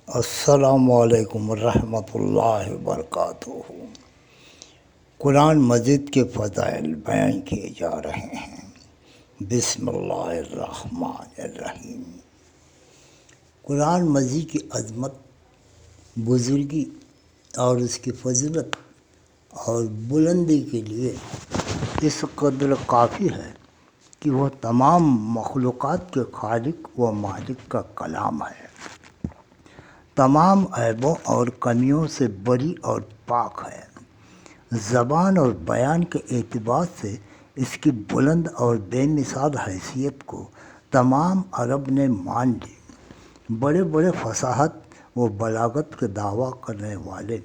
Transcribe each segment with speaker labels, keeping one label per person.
Speaker 1: السلام علیکم ورحمۃ اللہ وبرکاتہ۔ قرآن مجید کے فضائل بیان کیے جا رہے ہیں۔ بسم اللہ الرحمن الرحیم۔ قرآن مجید کی عظمت، بزرگی اور اس کی فضیلت اور بلندی کے لیے اس قدر کافی ہے کہ وہ تمام مخلوقات کے خالق و مالک کا کلام ہے۔ تمام عیبوں اور کمیوں سے بری اور پاک ہے۔ زبان اور بیان کے اعتبار سے اس کی بلند اور بے مثال حیثیت کو تمام عرب نے مان لی۔ بڑے بڑے فصاحت و بلاغت کے دعویٰ کرنے والے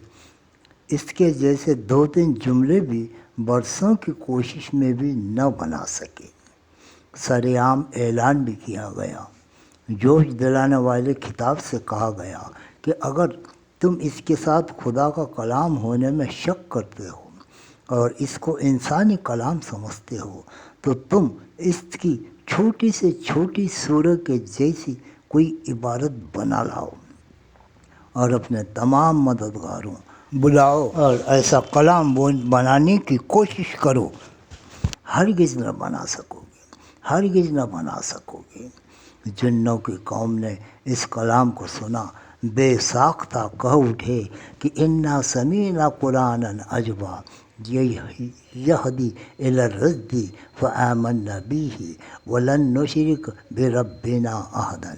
Speaker 1: اس کے جیسے دو تین جملے بھی برسوں کی کوشش میں بھی نہ بنا سکے۔ سرعام اعلان بھی کیا گیا، جوش دلانے والے خطاب سے کہا گیا کہ اگر تم اس کے ساتھ خدا کا کلام ہونے میں شک کرتے ہو اور اس کو انسانی کلام سمجھتے ہو تو تم اس کی چھوٹی سے چھوٹی سورت کے جیسی کوئی عبارت بنا لاؤ اور اپنے تمام مددگاروں بلاؤ اور ایسا کلام بنانے کی کوشش کرو۔ ہرگز نہ بنا سکو گے، ہرگز نہ بنا سکو گے۔ جنوں کی قوم نے اس کلام کو سنا، بے ساختہ کہہ اٹھے کہ انا سمیعنا قرآنا عجبا یہدی الی الرشد فآمنا بہ ولن نشرک بربنا احدا۔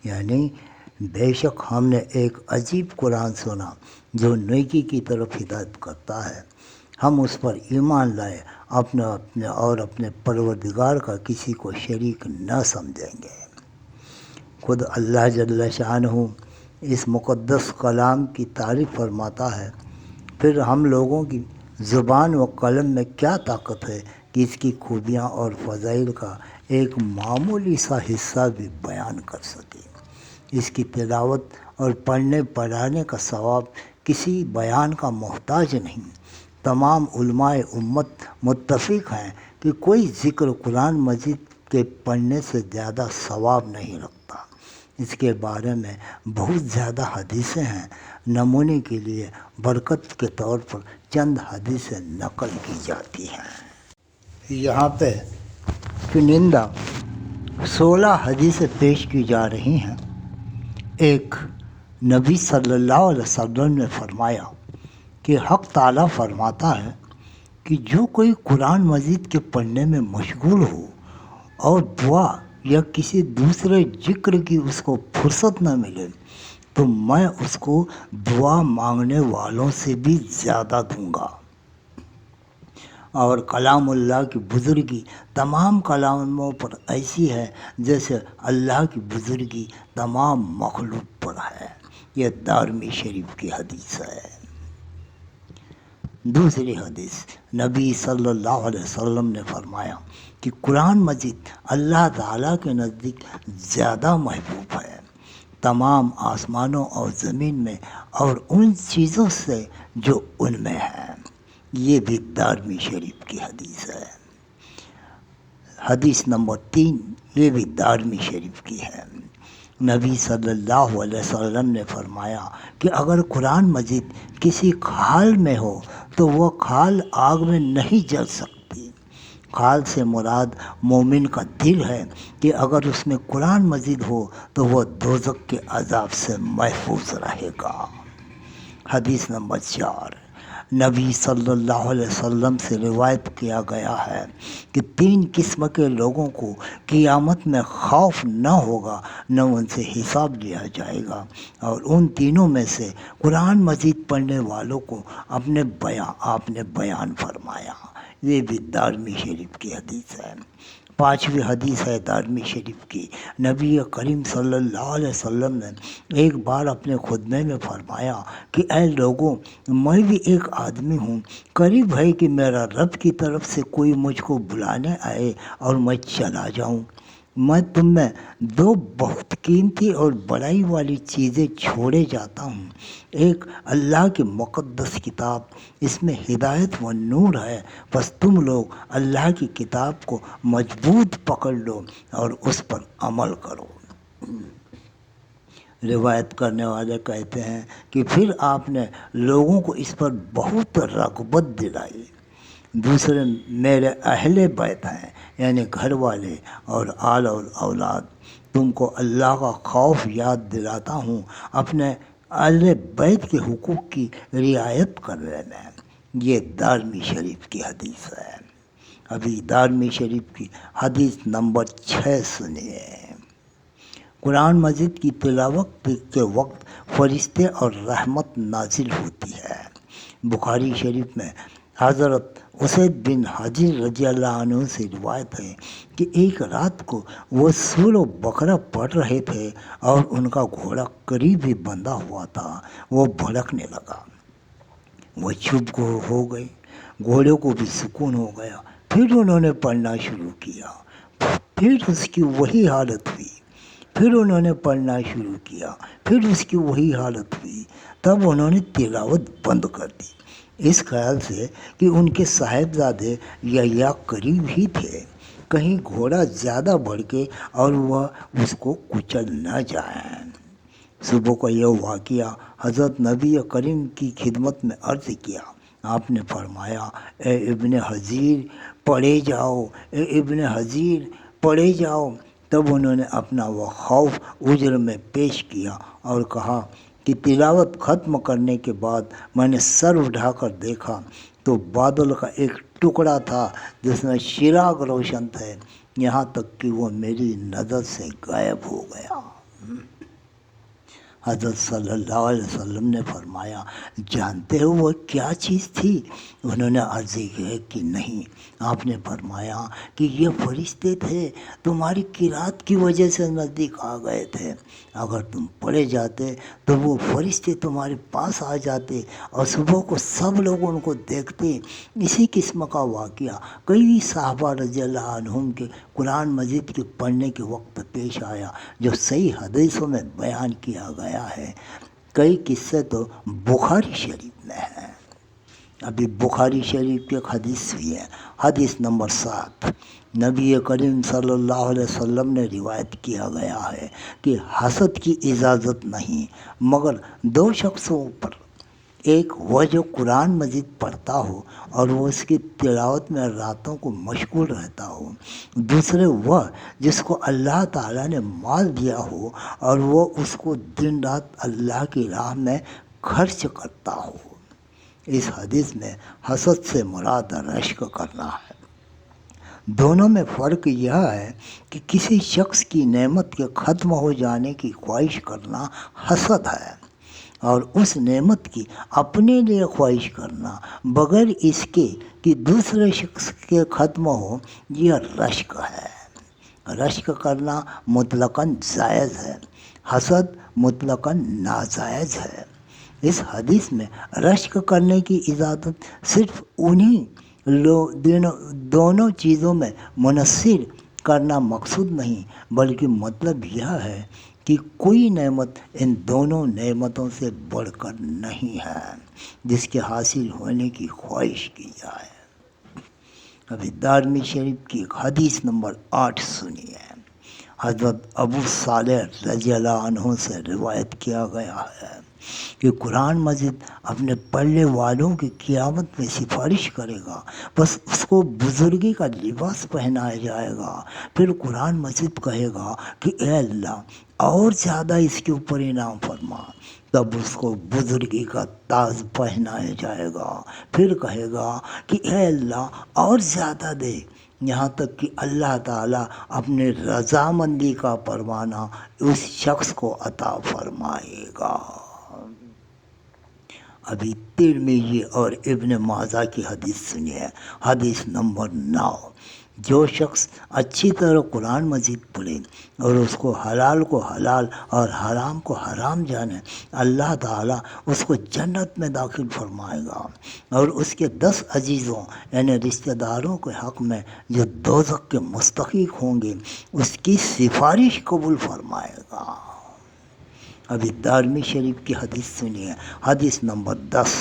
Speaker 1: یعنی بے شک ہم نے ایک عجیب قرآن سنا جو نیکی کی طرف ہدایت کرتا ہے، ہم اس پر ایمان لائے اپنے پروردگار کا کسی کو شریک نہ سمجھیں گے۔ خود اللہ جل شانہ اس مقدس کلام کی تعریف فرماتا ہے، پھر ہم لوگوں کی زبان و قلم میں کیا طاقت ہے کہ اس کی خوبیاں اور فضائل کا ایک معمولی سا حصہ بھی بیان کر سکے۔ اس کی تلاوت اور پڑھنے پڑھانے کا ثواب کسی بیان کا محتاج نہیں۔ تمام علماء امت متفق ہیں کہ کوئی ذکر قرآن مجید کے پڑھنے سے زیادہ ثواب نہیں رکھتا۔ اس کے بارے میں بہت زیادہ حدیثیں ہیں۔ نمونے کے لیے برکت کے طور پر چند حدیثیں نقل کی جاتی ہیں۔ یہاں پہ چنندہ 16 حدیثیں پیش کی جا رہی ہیں۔ ایک، نبی صلی اللہ علیہ وسلم نے فرمایا کہ حق تعالیٰ فرماتا ہے کہ جو کوئی قرآن مجید کے پڑھنے میں مشغول ہو اور دعا یا کسی دوسرے ذکر کی اس کو فرصت نہ ملے تو میں اس کو دعا مانگنے والوں سے بھی زیادہ دوں گا۔ اور کلام اللہ کی بزرگی تمام کلاموں پر ایسی ہے جیسے اللہ کی بزرگی تمام مخلوق پر ہے۔ یہ دارمی شریف کی حدیث ہے۔ دوسری حدیث، نبی صلی اللہ علیہ وسلم نے فرمایا کہ قرآن مجید اللہ تعالیٰ کے نزدیک زیادہ محبوب ہے تمام آسمانوں اور زمین میں اور ان چیزوں سے جو ان میں ہیں۔ یہ بھی دارمی شریف کی حدیث ہے۔ حدیث نمبر 3، یہ بھی دارمی شریف کی ہے۔ نبی صلی اللہ علیہ وسلم نے فرمایا کہ اگر قرآن مجید کسی خال میں ہو تو وہ خال آگ میں نہیں جل سکتی۔ خال سے مراد مومن کا دل ہے کہ اگر اس میں قرآن مجید ہو تو وہ دوزخ کے عذاب سے محفوظ رہے گا۔ حدیث نمبر 4، نبی صلی اللہ علیہ وسلم سے روایت کیا گیا ہے کہ 3 قسم کے لوگوں کو قیامت میں خوف نہ ہوگا، نہ ان سے حساب لیا جائے گا، اور ان تینوں میں سے قرآن مجید پڑھنے والوں کو آپ نے بیان فرمایا۔ یہ بھی دارمی شریف کی حدیث ہے۔ 5ویں حدیث ہے دارمی شریف کی۔ نبی کریم صلی اللہ علیہ وسلم نے ایک بار اپنے خطبے میں فرمایا کہ اے لوگوں، میں بھی ایک آدمی ہوں، قریب ہے کہ میرا رب کی طرف سے کوئی مجھ کو بلانے آئے اور میں چلا جاؤں۔ میں تم میں 2 بہت قیمتی اور بڑائی والی چیزیں چھوڑے جاتا ہوں۔ ایک اللہ کی مقدس کتاب، اس میں ہدایت و نور ہے، بس تم لوگ اللہ کی کتاب کو مضبوط پکڑ لو اور اس پر عمل کرو۔ روایت کرنے والے کہتے ہیں کہ پھر آپ نے لوگوں کو اس پر بہت رغبت دلائی۔ دوسرے میرے اہل بیت ہیں، یعنی گھر والے اور آل اور اولاد، تم کو اللہ کا خوف یاد دلاتا ہوں اپنے اہل بیت کے حقوق کی رعایت کرنے میں۔ یہ دارمی شریف کی حدیث ہے۔ ابھی دارمی شریف کی حدیث نمبر 6 سنیے۔ قرآن مجید کی تلاوت کے وقت فرشتے اور رحمت نازل ہوتی ہے۔ بخاری شریف میں حضرت اسید بن حضر رضی اللہ عنہ سے روایت ہے کہ ایک رات کو وہ سورۃ بقرہ پڑھ رہے تھے اور ان کا گھوڑا قریب ہی بندھا ہوا تھا۔ وہ بھڑکنے لگا، وہ چپ ہو گئے، گھوڑے کو بھی سکون ہو گیا۔ پھر انہوں نے پڑھنا شروع کیا، پھر اس کی وہی حالت ہوئی، پھر انہوں نے پڑھنا شروع کیا، پھر اس کی وہی حالت ہوئی۔ تب انہوں نے تلاوت بند کر دی، اس خیال سے کہ ان کے صاحبزادے یا قریب ہی تھے، کہیں گھوڑا زیادہ بھڑکے اور وہ اس کو کچل نہ جائیں۔ صبح کا یہ واقعہ حضرت نبی کریم کی خدمت میں عرض کیا۔ آپ نے فرمایا، اے ابن حضیر پڑھے جاؤ، اے ابن حضیر پڑھے جاؤ۔ تب انہوں نے اپنا وہ خوف عذر میں پیش کیا اور کہا کہ تلاوت ختم کرنے کے بعد میں نے سر اٹھا کر دیکھا تو بادل کا ایک ٹکڑا تھا جس میں چراغ روشن تھے، یہاں تک کہ وہ میری نظر سے غائب ہو گیا۔ حضرت صلی اللہ علیہ وسلم نے فرمایا، جانتے ہو وہ کیا چیز تھی؟ انہوں نے عرض کی کہ نہیں۔ آپ نے فرمایا کہ یہ فرشتے تھے، تمہاری قرات کی وجہ سے نزدیک آ گئے تھے۔ اگر تم پڑھے جاتے تو وہ فرشتے تمہارے پاس آ جاتے اور صبح کو سب لوگ ان کو دیکھتے۔ اسی قسم کا واقعہ کئی صحابہ رضی اللہ عنہم کے قرآن مجید کے پڑھنے کے وقت پیش آیا، جو صحیح حدیثوں میں بیان کیا گیا ہے۔ کئی قصے تو بخاری شریف میں ہیں۔ ابھی بخاری شریف کی ایک حدیث بھی ہے، حدیث نمبر 7۔ نبی کریم صلی اللہ علیہ وسلم نے روایت کیا گیا ہے کہ حسد کی اجازت نہیں مگر دو شخصوں پر، ایک وہ جو قرآن مجید پڑھتا ہو اور وہ اس کی تلاوت میں راتوں کو مشغول رہتا ہو، دوسرے وہ جس کو اللہ تعالیٰ نے مال دیا ہو اور وہ اس کو دن رات اللہ کی راہ میں خرچ کرتا ہو۔ اس حدیث میں حسد سے مراد رشک کرنا ہے۔ دونوں میں فرق یہ ہے کہ کسی شخص کی نعمت کے ختم ہو جانے کی خواہش کرنا حسد ہے، اور اس نعمت کی اپنے لیے خواہش کرنا بغیر اس کے کہ دوسرے شخص کے ختم ہو، یہ رشک ہے۔ رشک کرنا مطلقاً جائز ہے، حسد مطلقاً ناجائز ہے۔ اس حدیث میں رشک کرنے کی اجازت صرف انہی دونوں چیزوں میں منحصر کرنا مقصود نہیں، بلکہ مطلب یہ ہے کہ کوئی نعمت ان دونوں نعمتوں سے بڑھ کر نہیں ہے جس کے حاصل ہونے کی خواہش کی جائے۔ ابھی دارمی شریف کی حدیث نمبر 8 سنیے۔ حضرت ابو صالح رضی اللہ عنہ سے روایت کیا گیا ہے کہ قرآن مجید اپنے پڑھنے والوں کی قیامت میں سفارش کرے گا، بس اس کو بزرگی کا لباس پہنایا جائے گا۔ پھر قرآن مجید کہے گا کہ اے اللہ اور زیادہ اس کے اوپر انعام فرما، تب اس کو بزرگی کا تاج پہنایا جائے گا۔ پھر کہے گا کہ اے اللہ اور زیادہ دے، یہاں تک کہ اللہ تعالیٰ اپنے رضامندی کا پروانہ اس شخص کو عطا فرمائے گا۔ ابھی ترمذی اور ابن ماجہ کی حدیث سنیے، حدیث نمبر 9۔ جو شخص اچھی طرح قرآن مجید پڑھے اور اس کو حلال کو حلال اور حرام کو حرام جانے، اللہ تعالیٰ اس کو جنت میں داخل فرمائے گا، اور اس کے 10 عزیزوں یعنی رشتہ داروں کے حق میں جو دوزخ کے مستحق ہوں گے، اس کی سفارش قبول فرمائے گا۔ ابھی دارمی شریف کی حدیث سنیے، حدیث نمبر 10۔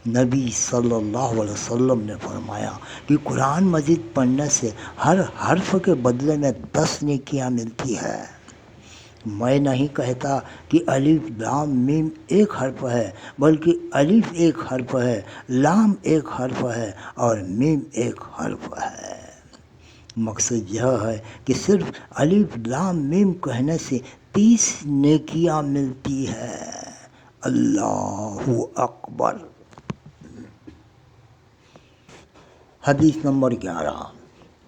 Speaker 1: نبی صلی اللہ علیہ وسلم نے فرمایا کہ قرآن مجید پڑھنے سے ہر حرف کے بدلے میں 10 نیکیاں ملتی ہے۔ میں نہیں کہتا کہ الف لام میم ایک حرف ہے، بلکہ الف ایک حرف ہے، لام ایک حرف ہے اور میم ایک حرف ہے۔ مقصد یہ ہے کہ صرف الف لام میم کہنے سے 30 نیکیاں ملتی ہے۔ اللہ اکبر۔ حدیث نمبر 11،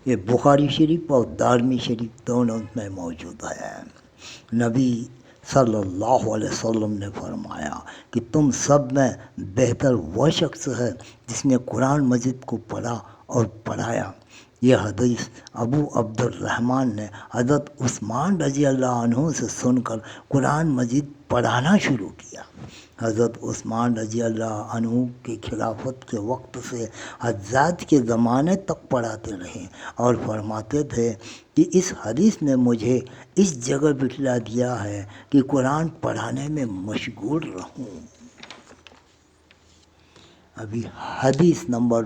Speaker 1: یہ بخاری شریف اور دارمی شریف دونوں میں موجود ہے۔ نبی صلی اللہ علیہ وسلم نے فرمایا کہ تم سب میں بہتر وہ شخص ہے جس نے قرآن مجید کو پڑھا اور پڑھایا۔ یہ حدیث ابو عبد الرحمن نے حضرت عثمان رضی اللہ عنہ سے سن کر قرآن مجید پڑھانا شروع کیا۔ حضرت عثمان رضی اللہ عنہ کی خلافت کے وقت سے حجاج کے زمانے تک پڑھاتے رہے اور فرماتے تھے کہ اس حدیث نے مجھے اس جگہ بٹھلا دیا ہے کہ قرآن پڑھانے میں مشغول رہوں۔ ابھی حدیث نمبر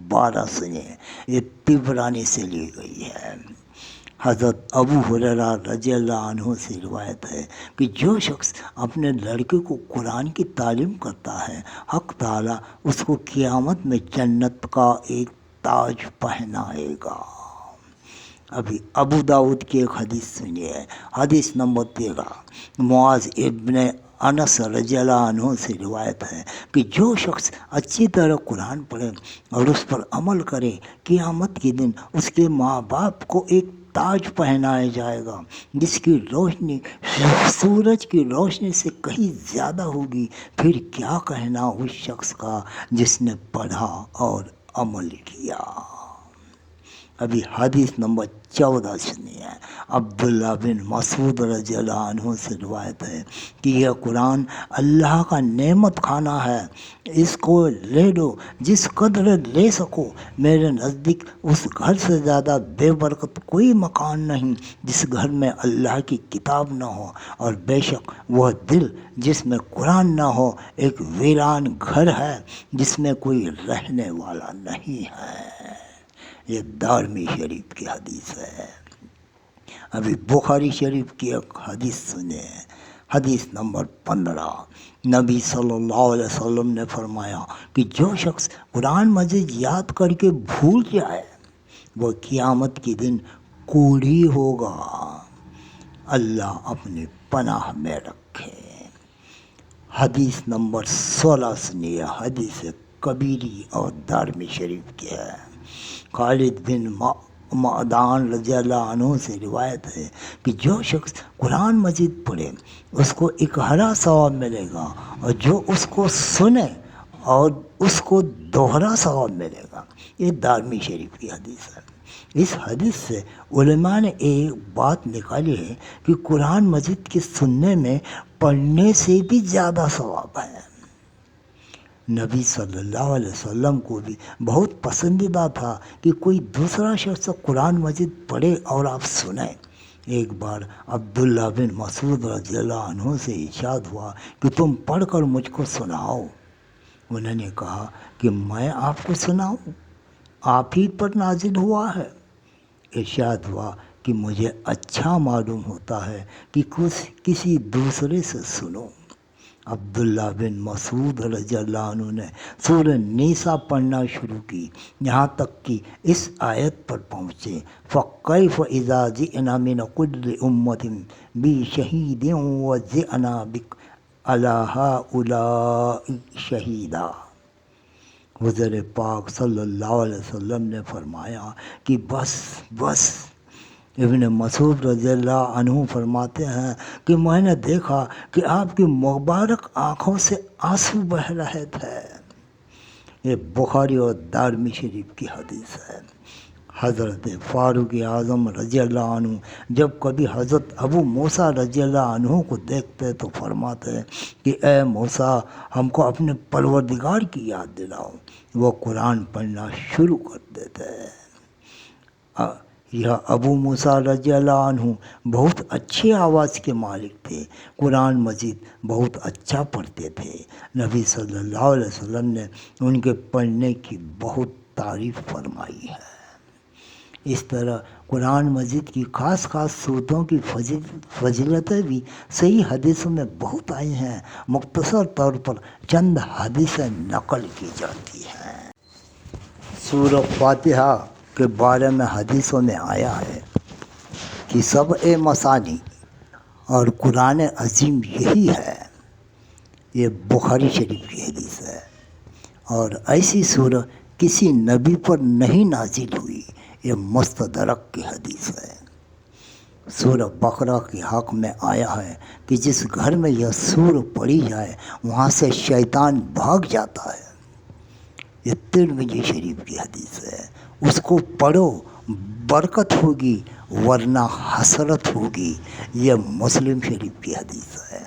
Speaker 1: 12 سنیں، یہ طبرانی سے لی گئی ہے۔ حضرت ابو ہریرہ رضی اللہ عنہ سے روایت ہے کہ جو شخص اپنے لڑکے کو قرآن کی تعلیم کرتا ہے، حق تعالیٰ اس کو قیامت میں جنت کا ایک تاج پہنائے گا۔ ابھی ابو داؤد کی ایک حدیث سنیے، حدیث نمبر 13، معاذ ابن انس رضی اللہ عنہ سے روایت ہے کہ جو شخص اچھی طرح قرآن پڑھے اور اس پر عمل کرے، قیامت کے دن اس کے ماں باپ کو ایک تاج پہنایا جائے گا جس کی روشنی سورج کی روشنی سے کہیں زیادہ ہوگی۔ پھر کیا کہنا اس شخص کا جس نے پڑھا اور عمل کیا۔ ابھی حدیث نمبر 14 سنیے، عبداللہ بن مسعود رضی اللہ عنہ سے روایت ہے کہ یہ قرآن اللہ کا نعمت خانہ ہے، اس کو لے لو جس قدر لے سکو۔ میرے نزدیک اس گھر سے زیادہ بے برکت کوئی مکان نہیں جس گھر میں اللہ کی کتاب نہ ہو، اور بے شک وہ دل جس میں قرآن نہ ہو ایک ویران گھر ہے جس میں کوئی رہنے والا نہیں ہے۔ یہ دارمی شریف کی حدیث ہے۔ ابھی بخاری شریف کی ایک حدیث سنیں، حدیث نمبر 15، نبی صلی اللہ علیہ وسلم نے فرمایا کہ جو شخص قرآن مجید یاد کر کے بھول جائے وہ قیامت کے دن کوڑھی ہوگا۔ اللہ اپنی پناہ میں رکھے۔ حدیث نمبر 16 سنیے، حدیث کبیری اور دارمی شریف کی ہے۔ خالد بن معدان رضی اللہ عنہ سے روایت ہے کہ جو شخص قرآن مجید پڑھے اس کو ایک ہرا ثواب ملے گا، اور جو اس کو سنے اور اس کو دوہرا ثواب ملے گا۔ یہ دارمی شریف کی حدیث ہے۔ اس حدیث سے علماء نے ایک بات نکالی ہے کہ قرآن مجید کے سننے میں پڑھنے سے بھی زیادہ ثواب ہے۔ نبی صلی اللہ علیہ وسلم کو بھی بہت پسندیدہ تھا کہ کوئی دوسرا شخص قرآن مجید پڑھے اور آپ سنیں۔ ایک بار عبداللہ بن مسعود رضی اللہ عنہ سے ارشاد ہوا کہ تم پڑھ کر مجھ کو سناؤ۔ انہوں نے کہا کہ میں آپ کو سناؤں؟ آپ ہی پر نازل ہوا ہے۔ ارشاد ہوا کہ مجھے اچھا معلوم ہوتا ہے کہ کسی دوسرے سے سنو۔ عبداللہ بن مسعود رضی اللہ عنہ نے سورہ نساء پڑھنا شروع کی یہاں تک کہ اس آیت پر پہنچے، فَكَيْفَ إِذَا جِئْنَا مِنْ كُلِّ أُمَّةٍ بِشَهِيدٍ وَجِئْنَا بِكَ عَلَىٰ هَٰؤُلَاءِ شَهِيدًا۔ حضور پاک صلی اللہ علیہ وسلم نے فرمایا کہ بس ابن مسعود رضی اللہ عنہ فرماتے ہیں کہ میں نے دیکھا کہ آپ کی مبارک آنکھوں سے آنسو بہہ رہے تھے۔ یہ بخاری اور دارمی شریف کی حدیث ہے۔ حضرت فاروق اعظم رضی اللہ عنہ جب کبھی حضرت ابو موسیٰ رضی اللہ عنہ کو دیکھتے تو فرماتے کہ اے موسیٰ، ہم کو اپنے پروردگار کی یاد دلاؤ۔ وہ قرآن پڑھنا شروع کر دیتے۔ یہ ابو موسیٰ رضی اللہ عنہ بہت اچھی آواز کے مالک تھے، قرآن مجید بہت اچھا پڑھتے تھے۔ نبی صلی اللہ علیہ وسلم نے ان کے پڑھنے کی بہت تعریف فرمائی ہے۔ اس طرح قرآن مجید کی خاص خاص صورتوں کی فضیلتیں بھی صحیح حدیثوں میں بہت آئی ہیں۔ مختصر طور پر چند حدیثیں نقل کی جاتی ہیں۔ سورہ فاتحہ کے بارے میں حدیثوں میں آیا ہے کہ سبع مثانی اور قرآن عظیم یہی ہے۔ یہ بخاری شریف کی حدیث ہے، اور ایسی سورہ کسی نبی پر نہیں نازل ہوئی، یہ مستدرک کی حدیث ہے۔ سورہ بقرہ کے حق میں آیا ہے کہ جس گھر میں یہ سورہ پڑھی جائے وہاں سے شیطان بھاگ جاتا ہے۔ یہ ترمذی شریف کی حدیث ہے۔ اس کو پڑھو، برکت ہوگی ورنہ حسرت ہوگی، یہ مسلم شریف کی حدیث ہے۔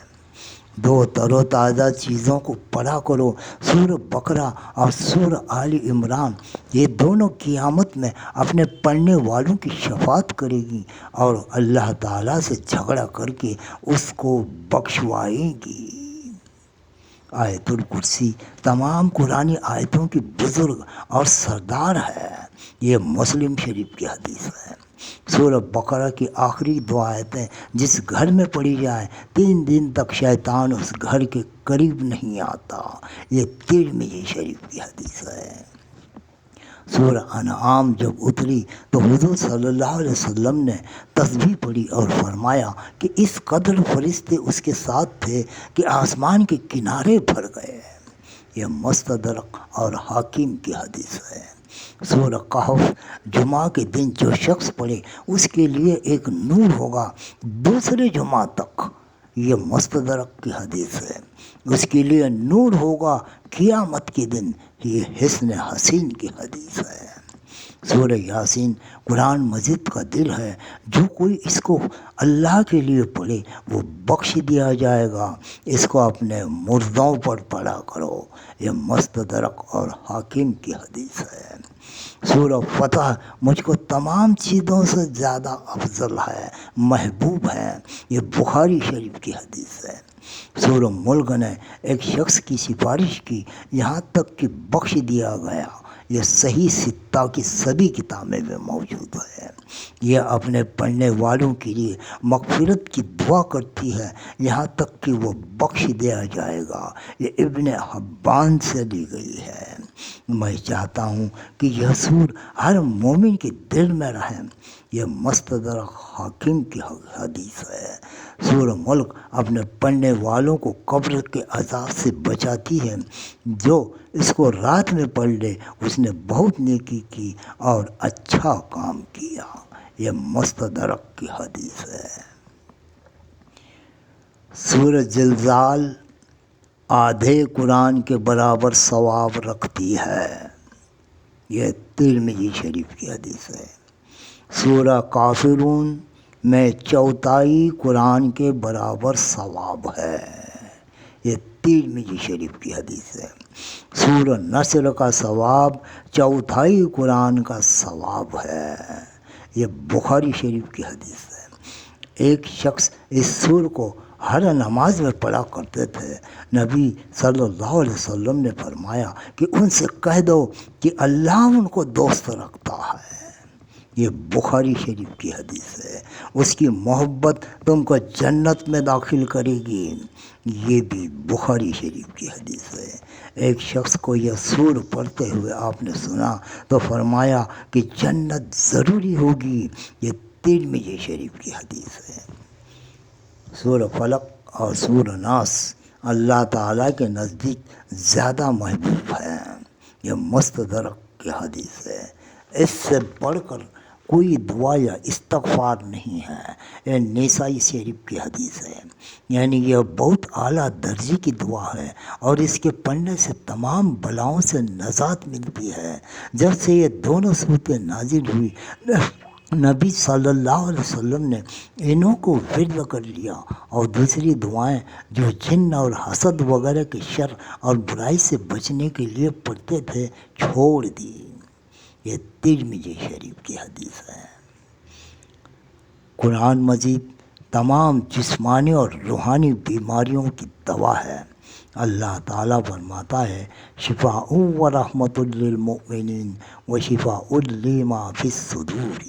Speaker 1: دو تر و تازہ چیزوں کو پڑھا کرو، سورہ بقرہ اور سورہ آل عمران۔ یہ دونوں قیامت میں اپنے پڑھنے والوں کی شفاعت کرے گی اور اللہ تعالیٰ سے جھگڑا کر کے اس کو بخشوائے گی۔ آیت الکرسی تمام قرآنی آیتوں کی بزرگ اور سردار ہے، یہ مسلم شریف کی حدیث ہے۔ سورہ بقرہ کی آخری دو آیتیں جس گھر میں پڑھی جائیں 3 دن تک شیطان اس گھر کے قریب نہیں آتا، یہ ترمذی شریف کی حدیث ہے۔ سورہ انعام جب اتری تو حضور صلی اللہ علیہ وسلم نے تسبیح پڑھی اور فرمایا کہ اس قدر فرشتے اس کے ساتھ تھے کہ آسمان کے کنارے بھر گئے۔ یہ مستدرک اور حاکم کی حدیث ہے۔ سورہ کہف جمعہ کے دن جو شخص پڑھے اس کے لیے ایک نور ہوگا دوسرے جمعہ تک، یہ مستدرک کی حدیث ہے۔ اس کے لیے نور ہوگا قیامت کے دن، یہ حسن حسین کی حدیث ہے۔ سورہ یاسین قرآن مجید کا دل ہے، جو کوئی اس کو اللہ کے لیے پڑھے وہ بخش دیا جائے گا۔ اس کو اپنے مردوں پر پڑھا کرو، یہ مستدرک اور حاکم کی حدیث ہے۔ سورہ فتح مجھ کو تمام چیزوں سے زیادہ افضل ہے، محبوب ہے، یہ بخاری شریف کی حدیث ہے۔ سورہ ملک نے ایک شخص کی سفارش کی یہاں تک کہ بخش دیا گیا، یہ صحیح ستہ کی سبھی کتابیں میں موجود ہے۔ یہ اپنے پڑھنے والوں کے لیے مغفرت کی دعا کرتی ہے یہاں تک کہ وہ بخش دیا جائے گا، یہ ابن حبان سے لی گئی ہے۔ میں چاہتا ہوں کہ یہ سور ہر مومن کے دل میں رہے، یہ مستدرک حاکم کی حدیث ہے۔ سورہ ملک اپنے پڑھنے والوں کو قبر کے عذاب سے بچاتی ہے، جو اس کو رات میں پڑھ لے اس نے بہت نیکی کی اور اچھا کام کیا، یہ مستدرک کی حدیث ہے۔ سورہ زلزال آدھے قرآن کے برابر ثواب رکھتی ہے، یہ ترمذی شریف کی حدیث ہے۔ سورہ کافرون میں چوتھائی قرآن کے برابر ثواب ہے، یہ ترمذی شریف کی حدیث ہے۔ سورہ نصر کا ثواب چوتھائی قرآن کا ثواب ہے، یہ بخاری شریف کی حدیث ہے۔ ایک شخص اس سور کو ہر نماز میں پڑھا کرتے تھے۔ نبی صلی اللہ علیہ وسلم نے فرمایا کہ ان سے کہہ دو کہ اللہ ان کو دوست رکھتا ہے، یہ بخاری شریف کی حدیث ہے۔ اس کی محبت تم کو جنت میں داخل کرے گی، یہ بھی بخاری شریف کی حدیث ہے۔ ایک شخص کو یہ سور پڑھتے ہوئے آپ نے سنا تو فرمایا کہ جنت ضروری ہوگی، یہ ترمذی شریف کی حدیث ہے۔ سورہ فلق اور سورہ ناس اللہ تعالیٰ کے نزدیک زیادہ محبوب ہے، یہ مستدرک کی حدیث ہے۔ اس سے بڑھ کر کوئی دعا یا استغفار نہیں ہے، یہ نسائی شریف کی حدیث ہے۔ یعنی یہ بہت اعلیٰ درجے کی دعا ہے اور اس کے پڑھنے سے تمام بلاؤں سے نجات ملتی ہے۔ جب سے یہ دونوں صورتیں نازل ہوئی نبی صلی اللہ علیہ وسلم نے انہوں کو ورد کر لیا اور دوسری دعائیں جو جن اور حسد وغیرہ کے شر اور برائی سے بچنے کے لیے پڑھتے تھے چھوڑ دی، یہ ترمذی شریف کی حدیث ہے۔ قرآن مجید تمام جسمانی اور روحانی بیماریوں کی دوا ہے۔ اللہ تعالیٰ فرماتا ہے شفاء و رحمۃ للمؤمنین و شفاء لما فی الصدور۔